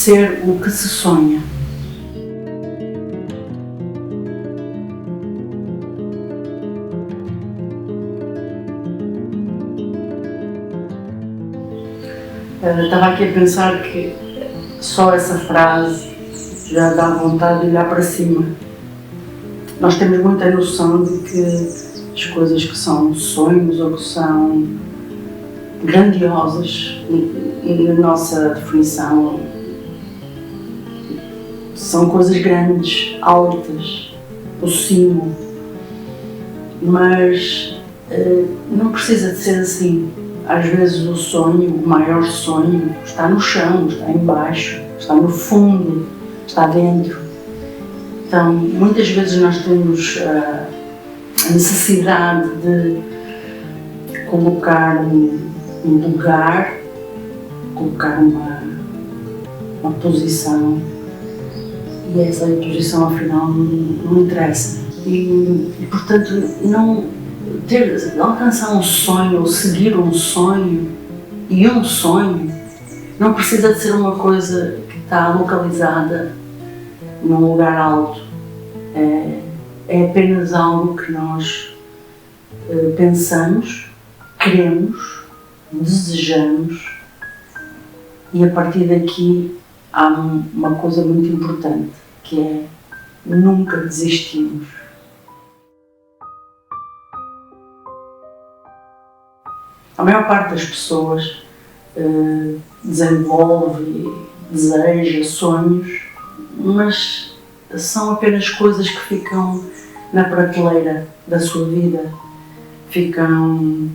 ser o que se sonha. Estava aqui a pensar que só essa frase já dá vontade de olhar para cima. Nós temos muita noção de que as coisas que são sonhos ou que são grandiosas, na nossa definição, são coisas grandes, altas, o cimo, mas não precisa de ser assim. Às vezes o sonho, o maior sonho, está no chão, está em baixo, está no fundo, está dentro. Então, muitas vezes nós temos a necessidade de colocar um lugar, colocar uma posição, e essa posição afinal não interessa. E portanto, alcançar um sonho ou seguir um sonho, e um sonho não precisa de ser uma coisa que está localizada num lugar alto. É apenas algo que nós pensamos, queremos, desejamos, e a partir daqui há uma coisa muito importante, que é nunca desistimos. A maior parte das pessoas desenvolve e deseja sonhos, mas são apenas coisas que ficam na prateleira da sua vida, ficam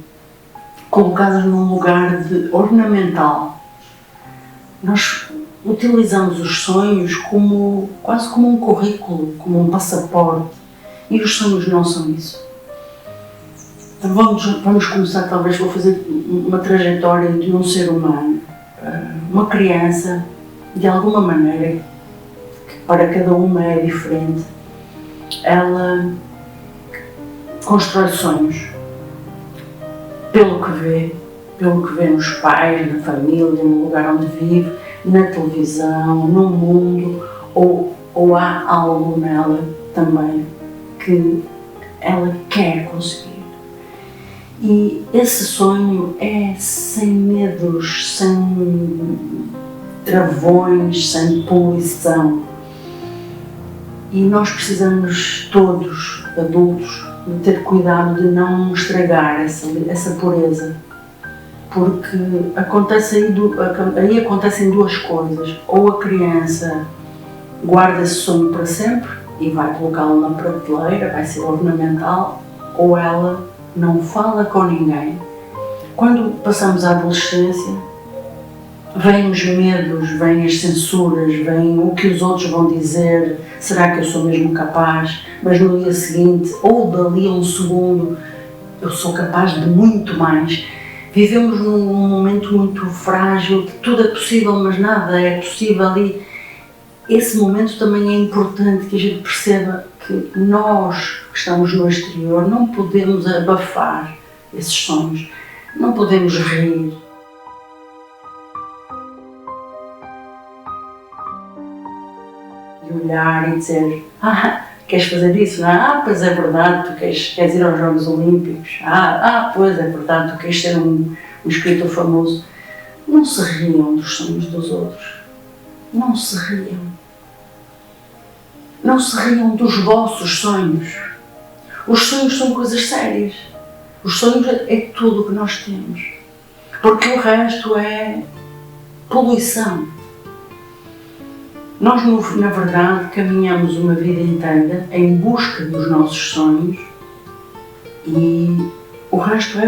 colocadas num lugar ornamental. Nós utilizamos os sonhos quase como um currículo, como um passaporte, e os sonhos não são isso. Então vamos começar, talvez, vou fazer uma trajetória de um ser humano, uma criança, de alguma maneira, que para cada uma é diferente. Ela constrói sonhos pelo que vê nos pais, na família, no lugar onde vive, na televisão, no mundo, ou há algo nela também que ela quer conseguir. E esse sonho é sem medos, sem travões, sem poluição. E nós precisamos, todos, adultos, de ter cuidado de não estragar essa pureza. Porque aí acontecem duas coisas. Ou a criança guarda esse sonho para sempre e vai colocá-lo na prateleira, vai ser ornamental, ou ela não fala com ninguém. Quando passamos à adolescência, vêm os medos, vêm as censuras, vem o que os outros vão dizer, será que eu sou mesmo capaz? Mas no dia seguinte, ou dali a um segundo, eu sou capaz de muito mais. Vivemos num momento muito frágil, que tudo é possível, mas nada é possível, e esse momento também é importante que a gente perceba que nós, que estamos no exterior, não podemos abafar esses sonhos, não podemos rir. E olhar e dizer, queres fazer isso? Não? Pois é verdade, tu queres ir aos Jogos Olímpicos. Pois é verdade, tu queres ser um escritor famoso. Não se riam dos sonhos dos outros. Não se riam. Não se riam dos vossos sonhos. Os sonhos são coisas sérias. Os sonhos é tudo o que nós temos. Porque o resto é poluição. Nós, na verdade, caminhamos uma vida inteira em busca dos nossos sonhos, e o resto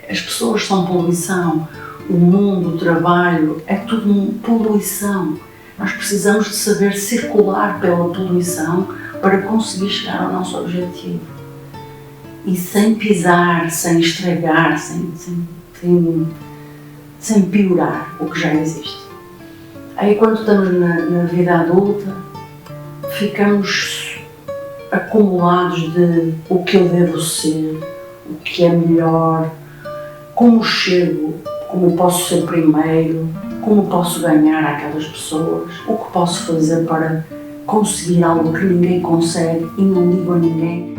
as pessoas são poluição, o mundo, o trabalho, é tudo poluição. Nós precisamos de saber circular pela poluição para conseguir chegar ao nosso objetivo. E sem pisar, sem estragar, sem piorar o que já existe. Aí, quando estamos na vida adulta, ficamos acumulados de o que eu devo ser, o que é melhor, como chego como posso ser primeiro, como posso ganhar aquelas pessoas, o que posso fazer para conseguir algo que ninguém consegue e não digo a ninguém.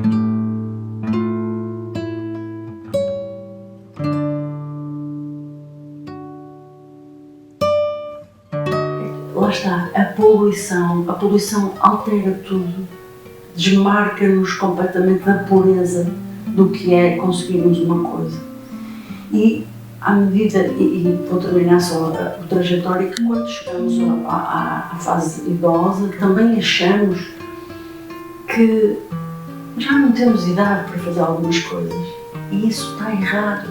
Lá está, a poluição altera tudo, desmarca-nos completamente da pureza do que é conseguirmos uma coisa. E à medida, e vou terminar só a trajetória, que quando chegamos à fase idosa, também achamos que já não temos idade para fazer algumas coisas. E isso está errado,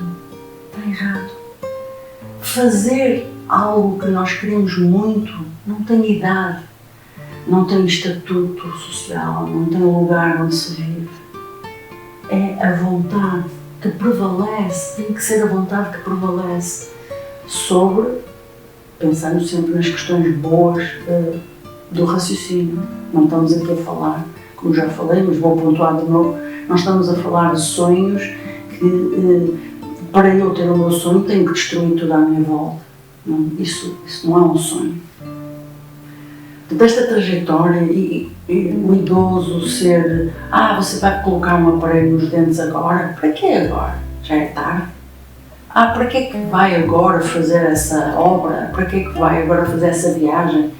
está errado. Fazer algo que nós queremos muito não tem idade, não tem estatuto social, não tem lugar onde se vive. É a vontade que prevalece, tem que ser a vontade que prevalece sobre, pensando sempre nas questões boas do raciocínio. Não estamos aqui a falar, como já falei, mas vou pontuar de novo, nós estamos a falar de sonhos que, para eu ter o meu sonho, tenho que destruir tudo à minha volta. Não, isso não é um sonho. Desta trajetória e o idoso ser, você vai colocar um aparelho nos dentes agora? Para que agora? Já é tarde. Para que é que vai agora fazer essa obra? Para que é que vai agora fazer essa viagem?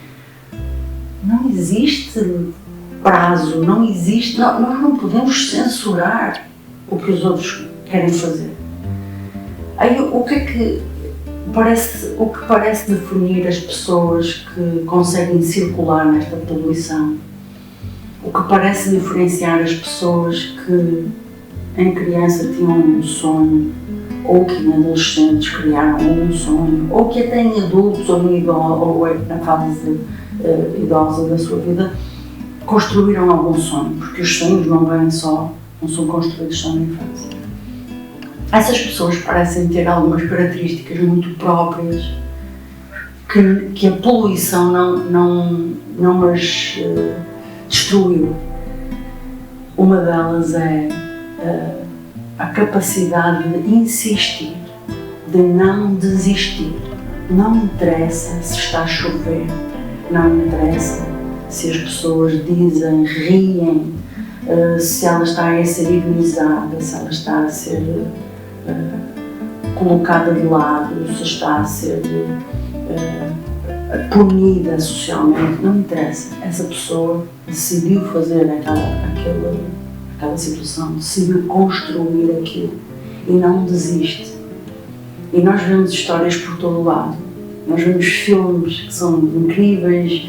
Não existe prazo, não existe, nós não podemos censurar o que os outros querem fazer. Aí o que parece definir as pessoas que conseguem circular nesta poluição, o que parece diferenciar as pessoas que em criança tinham um sonho, ou que em adolescentes criaram um sonho, ou que até em adultos ou na fase idosa da sua vida construíram algum sonho, porque os sonhos não são construídos só na infância. Essas pessoas parecem ter algumas características muito próprias que a poluição não as destruiu. Uma delas é a capacidade de insistir, de não desistir. Não interessa se está a chover, não interessa se as pessoas dizem, riem, se ela está a ser ironizada, se ela está a ser colocada de lado, se está a ser punida socialmente, não interessa. Essa pessoa decidiu fazer aquela situação, decidiu construir aquilo e não desiste. E nós vemos histórias por todo o lado. Nós vemos filmes que são incríveis,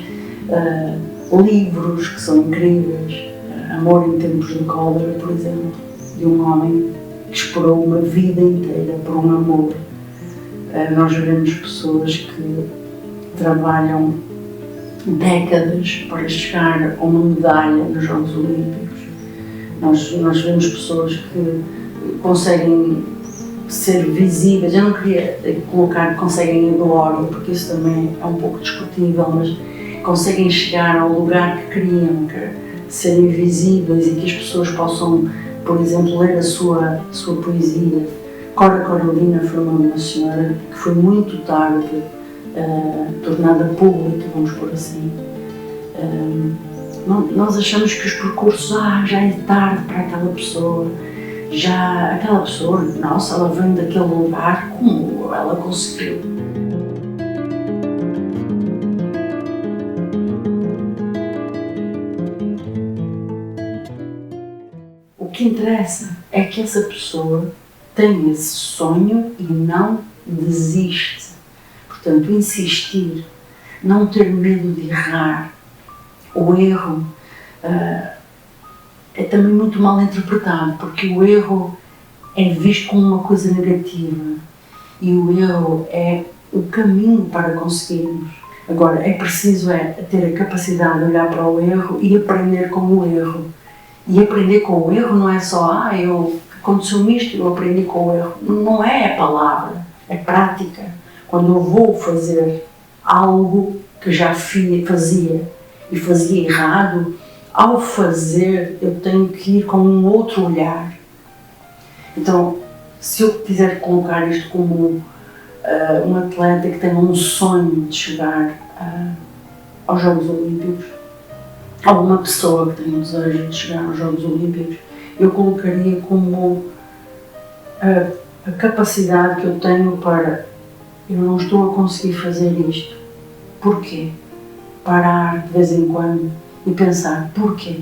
livros que são incríveis. Amor em Tempos de Cólera, por exemplo, de um homem que esperou uma vida inteira por um amor. Nós vemos pessoas que trabalham décadas para chegar a uma medalha nos Jogos Olímpicos. Nós vemos pessoas que conseguem ser visíveis. Eu não queria colocar que conseguem a glória, porque isso também é um pouco discutível, mas conseguem chegar ao lugar que queriam, serem visíveis e que as pessoas possam, por exemplo, ler a sua poesia. Cora Coralina foi uma senhora que foi muito tarde tornada pública, vamos por assim. Nós achamos que os percursos, já é tarde para aquela pessoa, aquela pessoa, nossa, ela vem daquele lugar, como ela conseguiu? O que interessa é que essa pessoa tem esse sonho e não desiste. Portanto, insistir, não ter medo de errar. O erro é também muito mal interpretado, porque o erro é visto como uma coisa negativa e o erro é o caminho para conseguirmos. Agora, é preciso ter a capacidade de olhar para o erro e aprender com o erro. E aprender com o erro não é só, aconteceu isto, eu aprendi com o erro. Não é a palavra, é prática. Quando eu vou fazer algo que já fazia e fazia errado, ao fazer eu tenho que ir com um outro olhar. Então, se eu quiser colocar isto como um atleta que tem um sonho de chegar aos Jogos Olímpicos, ou uma pessoa que tem um desejo de chegar aos Jogos Olímpicos, eu colocaria como a capacidade que eu tenho para, eu não estou a conseguir fazer isto, porquê? Parar de vez em quando e pensar, porquê?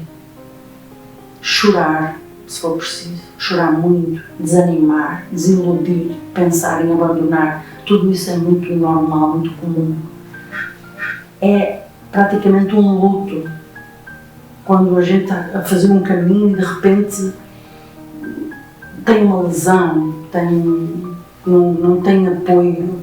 Chorar, se for preciso, chorar muito, desanimar, desiludir, pensar em abandonar, tudo isso é muito normal, muito comum. É praticamente um luto quando a gente está a fazer um caminho e de repente tem uma lesão, não tem apoio,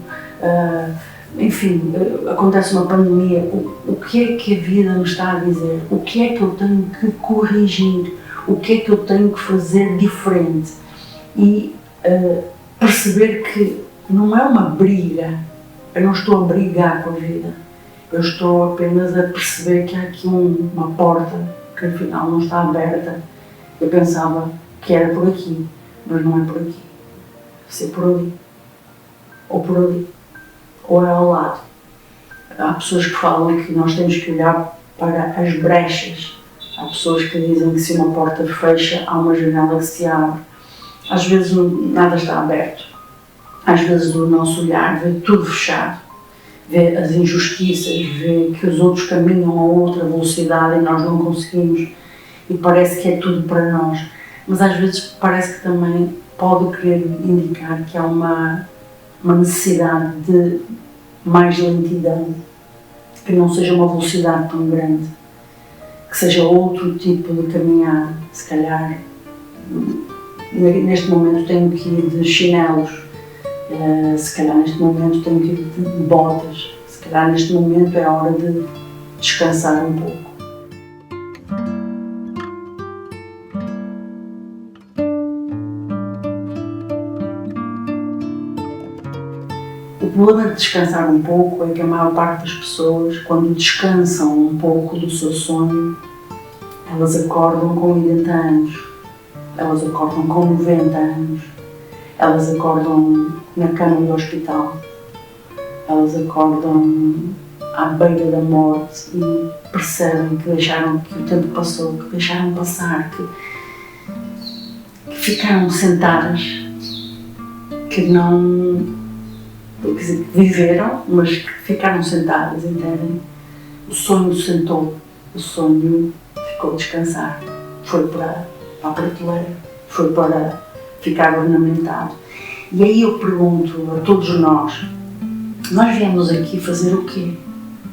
enfim, acontece uma pandemia. O que é que a vida me está a dizer? O que é que eu tenho que corrigir? O que é que eu tenho que fazer diferente? E perceber que não é uma briga, eu não estou a brigar com a vida, eu estou apenas a perceber que há aqui uma porta que afinal não está aberta. Eu pensava que era por aqui, mas não é por aqui. Deve ser por ali, ou por ali, ou é ao lado. Há pessoas que falam que nós temos que olhar para as brechas. Há pessoas que dizem que se uma porta fecha, há uma janela que se abre. Às vezes nada está aberto. Às vezes o nosso olhar vê tudo fechado, vê as injustiças, vê que os outros caminham a outra velocidade e nós não conseguimos, e parece que é tudo para nós. Mas às vezes parece que também pode querer indicar que há uma necessidade de mais lentidão, que não seja uma velocidade tão grande, que seja outro tipo de caminhada. Se calhar neste momento tenho que ir de chinelos, se calhar neste momento tenho que ir de botas, se calhar neste momento é hora de descansar um pouco. O problema de descansar um pouco é que a maior parte das pessoas, quando descansam um pouco do seu sonho, elas acordam com 80 anos, elas acordam com 90 anos, elas acordam na cama do hospital, elas acordam à beira da morte e percebem que o tempo passou, que deixaram passar, que ficaram sentadas, que não, quer dizer, que viveram, mas que ficaram sentadas, entendem? O sonho sentou, o sonho ficou a descansar, foi para a prateleira, foi para ficar ornamentado. E aí eu pergunto a todos nós viemos aqui fazer o quê?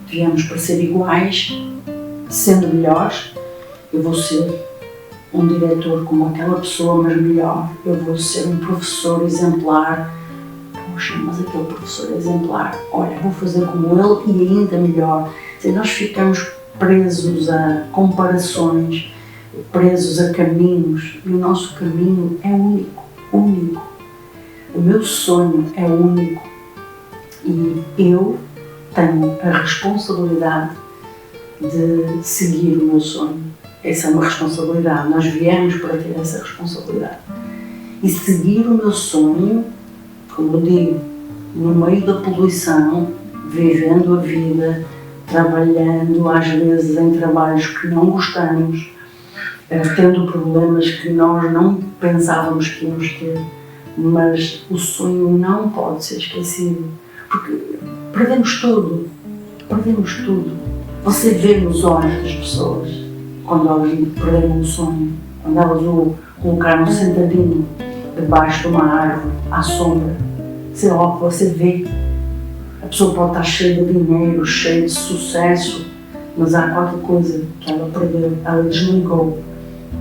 Viemos para ser iguais, sendo melhores. Eu vou ser um diretor como aquela pessoa, mas melhor. Eu vou ser um professor exemplar. Poxa, mas aquele professor exemplar, olha, vou fazer como ele e ainda melhor. Se nós ficamos presos a comparações, presos a caminhos, e o nosso caminho é único, único. O meu sonho é único e eu tenho a responsabilidade de seguir o meu sonho. Essa é uma responsabilidade, nós viemos para ter essa responsabilidade. E seguir o meu sonho, como eu digo, no meio da poluição, vivendo a vida, trabalhando às vezes em trabalhos que não gostamos, tendo problemas que nós não pensávamos que íamos ter, mas o sonho não pode ser esquecido, porque perdemos tudo, perdemos tudo. Você vê nos olhos das pessoas, quando elas perderam o sonho, quando elas o colocaram sentadinho debaixo de uma árvore, à sombra, você vê, a pessoa pode estar cheia de dinheiro, cheia de sucesso, mas há qualquer coisa que ela perdeu, ela desligou.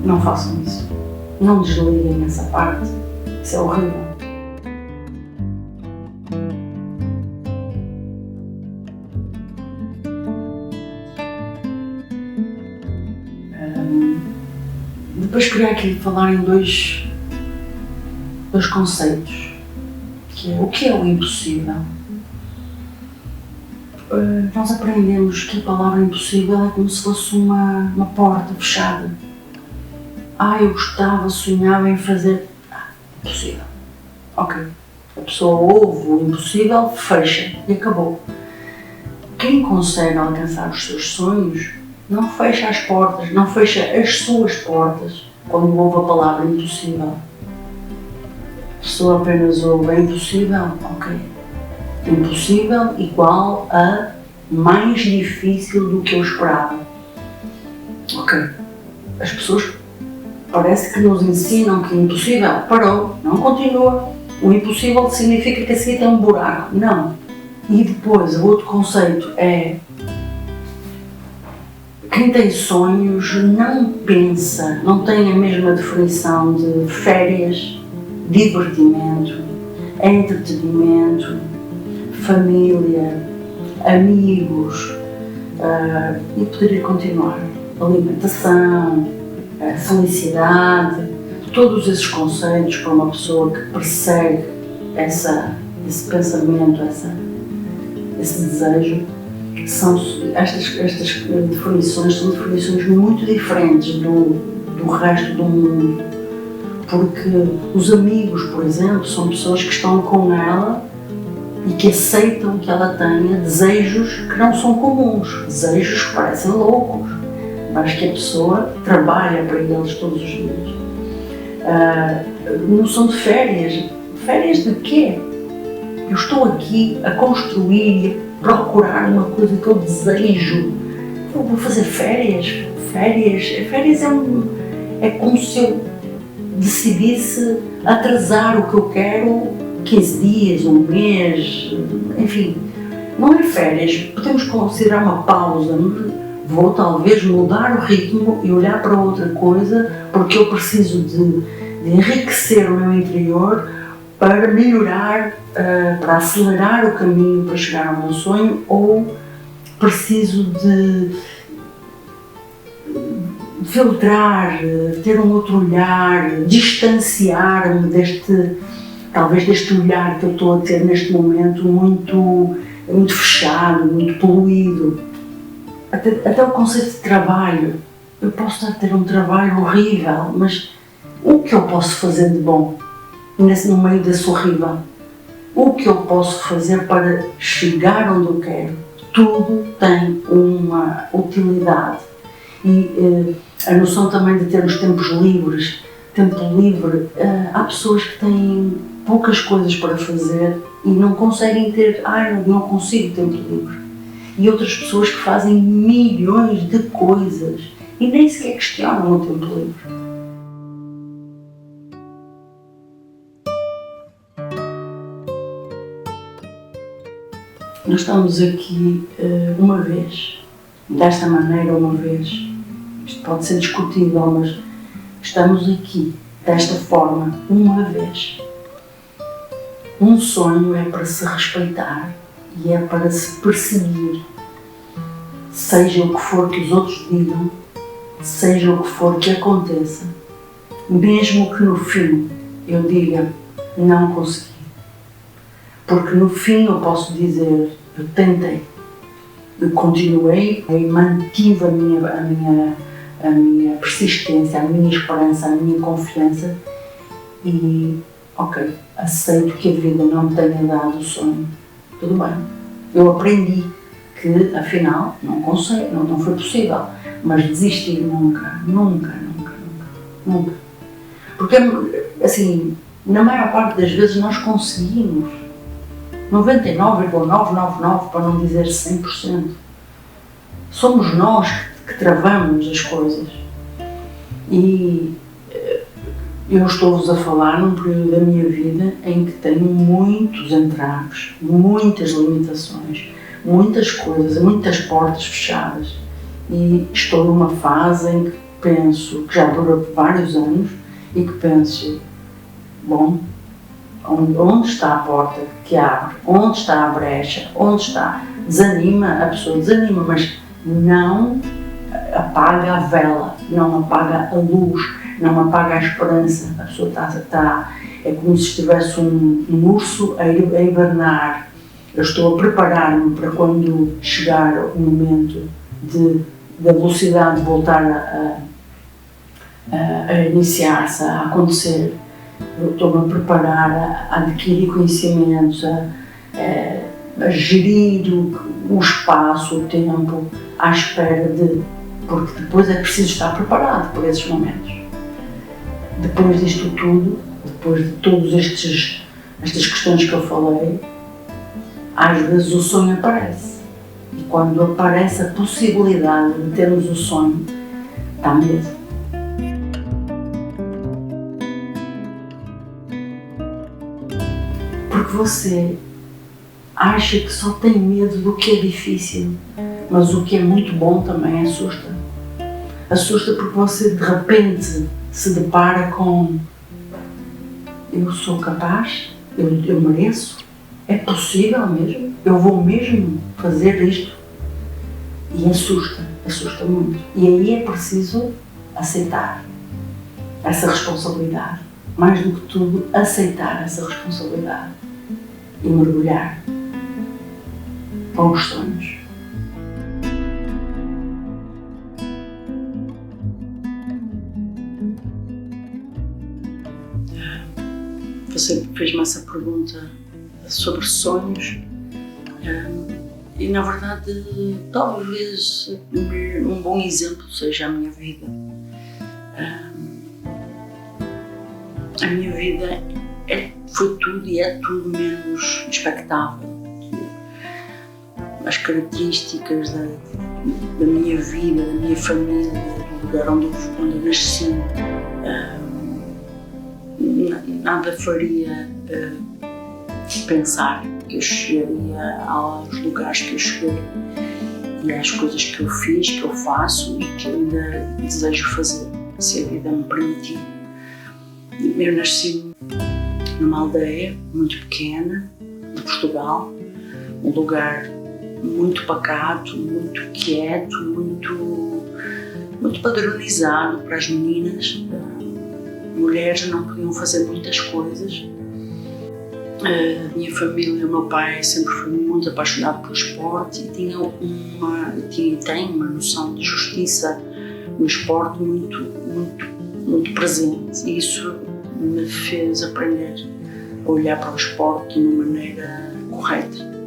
Não façam isso, não desliguem essa parte, isso é horrível. Depois queria aqui falar em dois conceitos, que é o que é o impossível. Nós aprendemos que a palavra impossível é como se fosse uma porta fechada. Eu gostava, sonhava em fazer... impossível. Ok, A pessoa ouve o impossível, fecha e acabou. Quem consegue alcançar os seus sonhos não fecha as portas, não fecha as suas portas quando ouve a palavra impossível. A pessoa apenas ouve é impossível, ok. Impossível igual a mais difícil do que eu esperava. Ok. As pessoas parece que nos ensinam que é impossível. Parou, não continua. O impossível significa que a seguir tem um buraco. Não. E depois, o outro conceito é: quem tem sonhos não pensa, não tem a mesma definição de férias, divertimento, entretenimento, família, amigos, e poderia continuar. Alimentação, felicidade, todos esses conceitos para uma pessoa que persegue esse pensamento, esse desejo, estas definições são definições muito diferentes do resto do mundo, porque os amigos, por exemplo, são pessoas que estão com ela e que aceitam que ela tenha desejos que não são comuns, desejos que parecem loucos, mas que a pessoa trabalha para eles todos os dias. Não são de férias. Férias de quê? Eu estou aqui a construir e a procurar uma coisa que eu desejo. Eu vou fazer férias. Férias é como se eu decidisse atrasar o que eu quero 15 dias, um mês, enfim. Não é férias. Podemos considerar uma pausa. Vou talvez mudar o ritmo e olhar para outra coisa, porque eu preciso de enriquecer o meu interior para melhorar, para acelerar o caminho para chegar ao meu sonho, ou preciso de filtrar, ter um outro olhar, distanciar-me talvez deste olhar que eu estou a ter neste momento muito fechado, muito poluído. Até o conceito de trabalho. Eu posso estar a ter um trabalho horrível, mas o que eu posso fazer de bom no meio desse horrível? O que eu posso fazer para chegar onde eu quero? Tudo tem uma utilidade. E a noção também de termos tempos livres. Tempo livre, há pessoas que têm poucas coisas para fazer e não conseguem ter, não consigo tempo livre. E outras pessoas que fazem milhões de coisas e nem sequer questionam o tempo livre. Nós estamos aqui uma vez, desta maneira uma vez. Isto pode ser discutível, mas estamos aqui desta forma uma vez. Um sonho é para se respeitar e é para se perseguir, seja o que for que os outros digam, seja o que for que aconteça, mesmo que no fim eu diga não consegui, porque no fim eu posso dizer eu tentei, eu continuei e mantive a minha persistência, a minha esperança, a minha confiança e ok, aceito que a vida não me tenha dado o sonho. Tudo bem, eu aprendi que afinal não foi possível, mas desistir nunca. Porque assim, na maior parte das vezes nós conseguimos 99,999 para não dizer 100%. Somos nós que travamos as coisas. E eu estou-vos a falar num período da minha vida em que tenho muitos entraves, muitas limitações, muitas coisas, muitas portas fechadas. E estou numa fase em que penso, que já dura vários anos, e que penso, bom, onde está a porta que abre? Onde está a brecha? Onde está? A pessoa desanima, mas não apaga a vela, não apaga a luz, não apaga a esperança. A pessoa é como se estivesse um urso a hibernar. Eu estou a preparar-me para quando chegar o momento da velocidade voltar a iniciar-se, a acontecer. Eu estou-me a preparar a adquirir conhecimentos, a gerir o espaço, o tempo, à espera de... Porque depois é preciso estar preparado por esses momentos. Depois disto tudo, depois de todas estas questões que eu falei, às vezes o sonho aparece. E quando aparece a possibilidade de termos o sonho, dá medo. Porque você acha que só tem medo do que é difícil, mas o que é muito bom também assusta. Assusta porque você de repente se depara com: eu sou capaz, eu mereço, é possível mesmo, eu vou mesmo fazer isto. E assusta muito. E aí é preciso aceitar essa responsabilidade. Mais do que tudo, aceitar essa responsabilidade e mergulhar com os sonhos. Você fez-me essa pergunta sobre sonhos e, na verdade, talvez um bom exemplo seja a minha vida. A minha vida foi tudo e é tudo menos expectável. As características da minha vida, da minha família, do lugar onde eu nasci, nada faria pensar que eu chegaria aos lugares que eu cheguei e às coisas que eu fiz, que eu faço e que ainda desejo fazer, se a vida me permitir. Eu nasci numa aldeia muito pequena, em Portugal, um lugar muito pacato, muito quieto, muito padronizado para as meninas. Mulheres não podiam fazer muitas coisas. A minha família, o meu pai sempre foi muito apaixonado pelo esporte e tem uma noção de justiça no esporte muito presente. E isso me fez aprender a olhar para o esporte de uma maneira correta.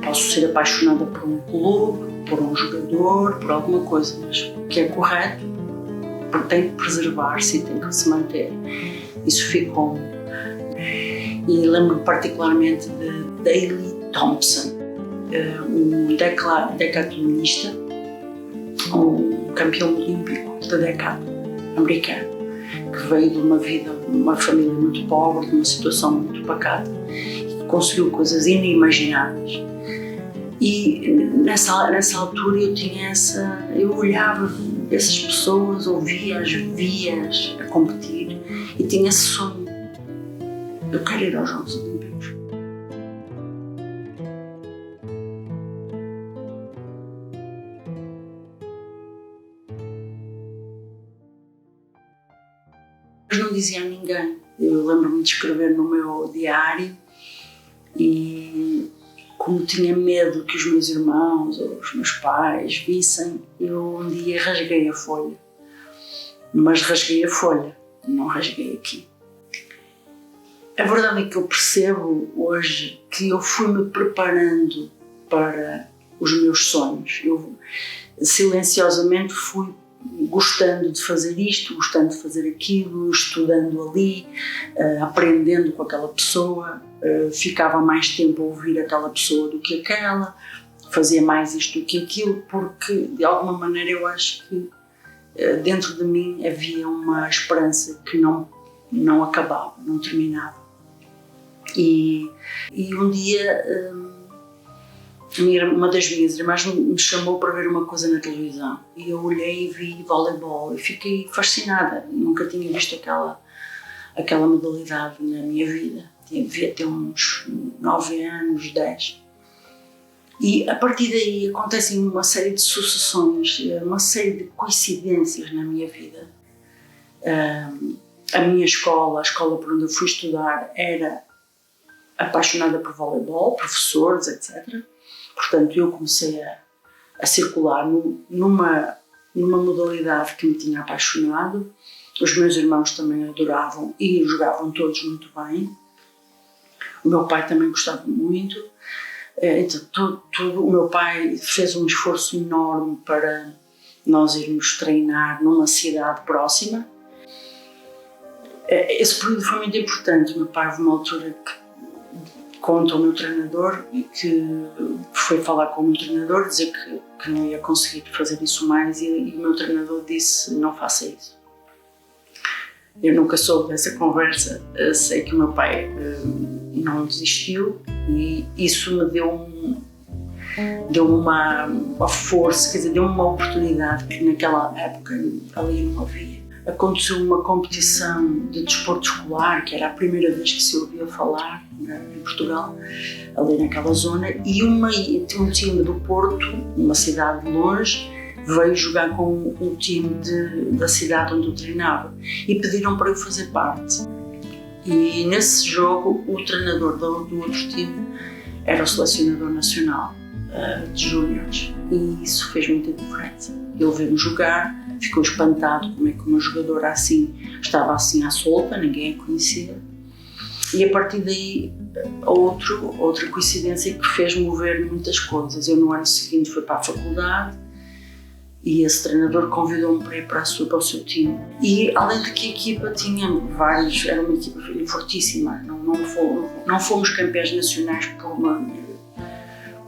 Posso ser apaixonada por um clube, por um jogador, por alguma coisa, mas o que é correto tem que preservar-se e tem que se manter. Isso ficou. E lembro-me particularmente de Daley Thompson, um decatlonista, um campeão olímpico de decathlon americano, que veio de uma família muito pobre, de uma situação muito pacata, e que conseguiu coisas inimagináveis. E nessa altura eu olhava essas pessoas, ouvia-as, via-as a competir e tinha esse sonho. Eu quero ir aos Jogos Olímpicos. Mas não dizia a ninguém. Eu lembro-me de escrever no meu diário e, como tinha medo que os meus irmãos ou os meus pais vissem, eu um dia rasguei a folha. Mas rasguei a folha, não rasguei aqui. A verdade é que eu percebo hoje que eu fui-me preparando para os meus sonhos. Eu silenciosamente fui gostando de fazer isto, gostando de fazer aquilo, estudando ali, aprendendo com aquela pessoa, ficava mais tempo a ouvir aquela pessoa do que aquela, fazia mais isto do que aquilo, porque de alguma maneira eu acho que dentro de mim havia uma esperança que não acabava, não terminava. E um dia uma das minhas irmãs me chamou para ver uma coisa na televisão e eu olhei e vi voleibol e fiquei fascinada. Nunca tinha visto aquela modalidade na minha vida. Devia ter uns 9 anos, 10. E a partir daí acontecem uma série de sucessões, uma série de coincidências na minha vida. A minha escola, a escola por onde eu fui estudar, era apaixonada por voleibol, professores, etc. Portanto, eu comecei a circular numa numa modalidade que me tinha apaixonado. Os meus irmãos também adoravam e jogavam todos muito bem. O meu pai também gostava muito. Então, o meu pai fez um esforço enorme para nós irmos treinar numa cidade próxima. Esse período foi muito importante. O meu pai, houve uma altura que conta o meu treinador e que foi falar com o meu treinador, dizer que não ia conseguir fazer isso mais, e o meu treinador disse: não faça isso. Eu nunca soube dessa conversa. Sei que o meu pai não desistiu, e isso me deu uma força, quer dizer, deu uma oportunidade que naquela época ali não havia. Aconteceu uma competição de desporto escolar, que era a primeira vez que se ouvia falar em Portugal, ali naquela zona, e um time do Porto, uma cidade longe, veio jogar com um time da cidade onde eu treinava e pediram para eu fazer parte. E nesse jogo o treinador do outro time era o selecionador nacional de júniores, e isso fez muita diferença. Ele veio-me jogar, ficou espantado como é que uma jogadora assim estava assim à solta, ninguém a conhecia, e a partir daí outra coincidência que fez mover muitas coisas. Eu no ano seguinte fui para a faculdade e esse treinador convidou-me para ir para o seu time. E além de que a equipa tinha vários, era uma equipa fortíssima, não fomos campeões nacionais por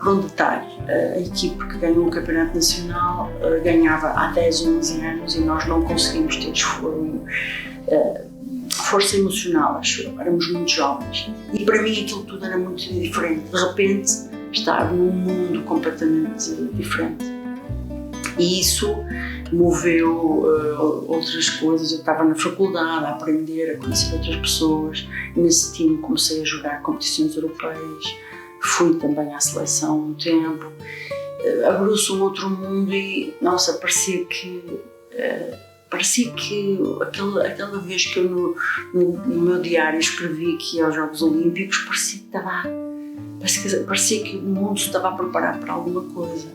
um detalhe. A equipe que ganhou o campeonato nacional ganhava há 10 ou 11 anos e nós não conseguimos ter força emocional, acho eu. Éramos muito jovens. E para mim aquilo tudo era muito diferente. De repente, estar num mundo completamente diferente. E isso moveu outras coisas. Eu estava na faculdade a aprender, a conhecer outras pessoas. Nesse time comecei a jogar competições europeias, fui também à seleção um tempo. Abriu-se um outro mundo e, nossa, parecia que aquela vez que eu no meu diário escrevi que ia aos Jogos Olímpicos, parecia que o mundo se estava a preparar para alguma coisa.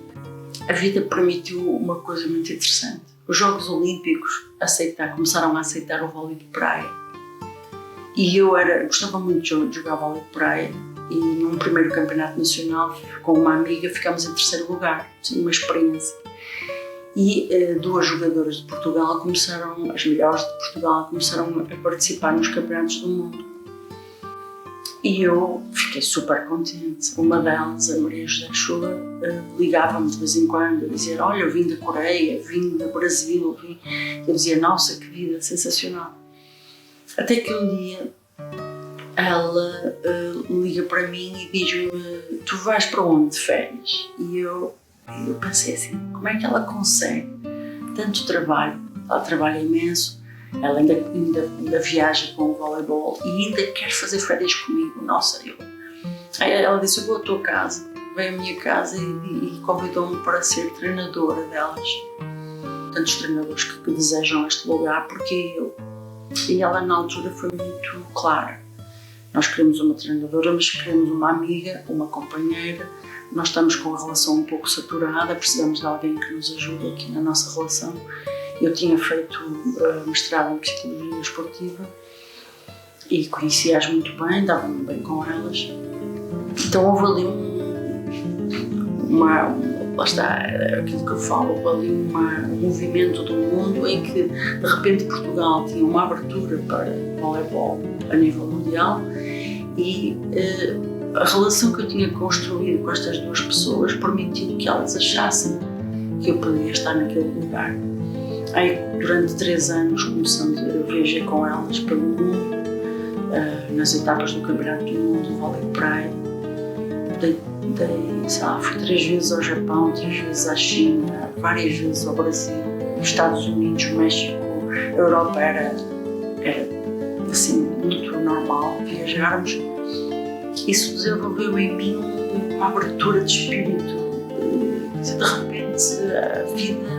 A vida permitiu uma coisa muito interessante. Os Jogos Olímpicos começaram a aceitar o vôlei de praia. E eu gostava muito de jogar vôlei de praia, e num primeiro campeonato nacional, com uma amiga, ficámos em terceiro lugar, uma experiência. E duas jogadoras de Portugal as melhores de Portugal, começaram a participar nos campeonatos do mundo. E eu fiquei super contente. Uma delas, a Maria José Chula, ligava-me de vez em quando a dizer: olha, eu vim da Coreia, vim do Brasil, Eu dizia: nossa, que vida sensacional. Até que um dia ela liga para mim e diz-me: tu vais para onde de férias? E eu pensei assim: como é que ela consegue tanto trabalho? Ela trabalha imenso. Ela ainda viaja com o voleibol e ainda quer fazer férias comigo. Nossa, ela disse: eu vou à tua casa. Veio à minha casa e convidou-me para ser treinadora delas. Tantos treinadores que desejam este lugar, porque eu. E ela na altura foi muito clara. Nós queremos uma treinadora, mas queremos uma amiga, uma companheira. Nós estamos com a relação um pouco saturada, precisamos de alguém que nos ajude aqui na nossa relação. Eu tinha feito mestrado em psicologia esportiva e conhecia-as muito bem, dava-me bem com elas. Então houve ali lá está, aquilo que eu falo, houve ali um movimento do mundo em que de repente Portugal tinha uma abertura para voleibol a nível mundial, e a relação que eu tinha construído com estas duas pessoas permitiu que elas achassem que eu poderia estar naquele lugar. Aí, durante 3 anos, eu viajei com elas pelo mundo, nas etapas do Campeonato do Mundo de vôlei de praia. Fui 3 vezes ao Japão, 3 vezes à China, várias vezes ao Brasil, Estados Unidos, México. A Europa era assim, muito normal viajarmos. Isso desenvolveu em mim uma abertura de espírito. De repente, a vida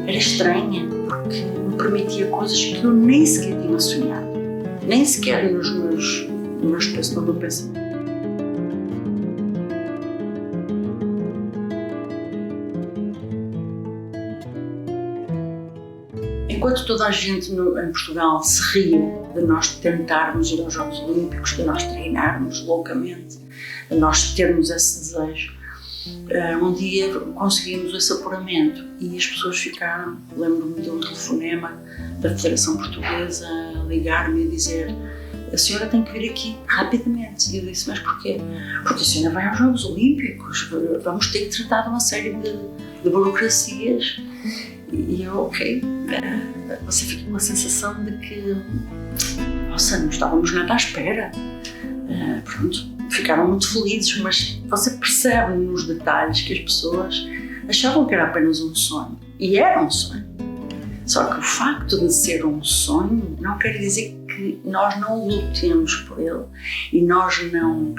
era estranha, porque me permitia coisas que eu nem sequer tinha sonhado, nem sequer no meu pensamento. toda a gente em Portugal se ria de nós tentarmos ir aos Jogos Olímpicos, de nós treinarmos loucamente, de nós termos esse desejo. Um dia conseguimos esse apuramento e as pessoas ficaram, lembro-me de um telefonema da Federação Portuguesa a ligar-me e dizer: a senhora tem que vir aqui rapidamente. E eu disse: mas porquê? Porque a senhora vai aos Jogos Olímpicos, vamos ter que tratar de uma série de burocracias. E eu, ok, você fica com a sensação de que, nossa, não estávamos nada à espera. Pronto, ficaram muito felizes, mas você percebe nos detalhes que as pessoas achavam que era apenas um sonho. E era um sonho. Só que o facto de ser um sonho não quer dizer que nós não lutemos por ele e nós não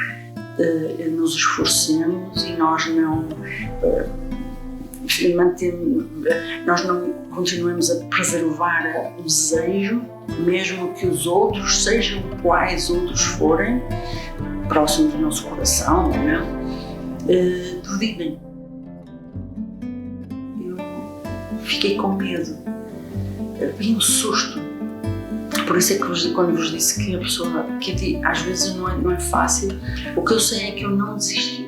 nos esforcemos e nós não nós não continuemos a preservar o desejo, mesmo que os outros, sejam quais outros forem, próximos do nosso coração ou não, duvidem. Eu fiquei com medo e um susto. Por isso é que quando vos disse que a pessoa, que às vezes não é fácil, o que eu sei é que eu não desisti.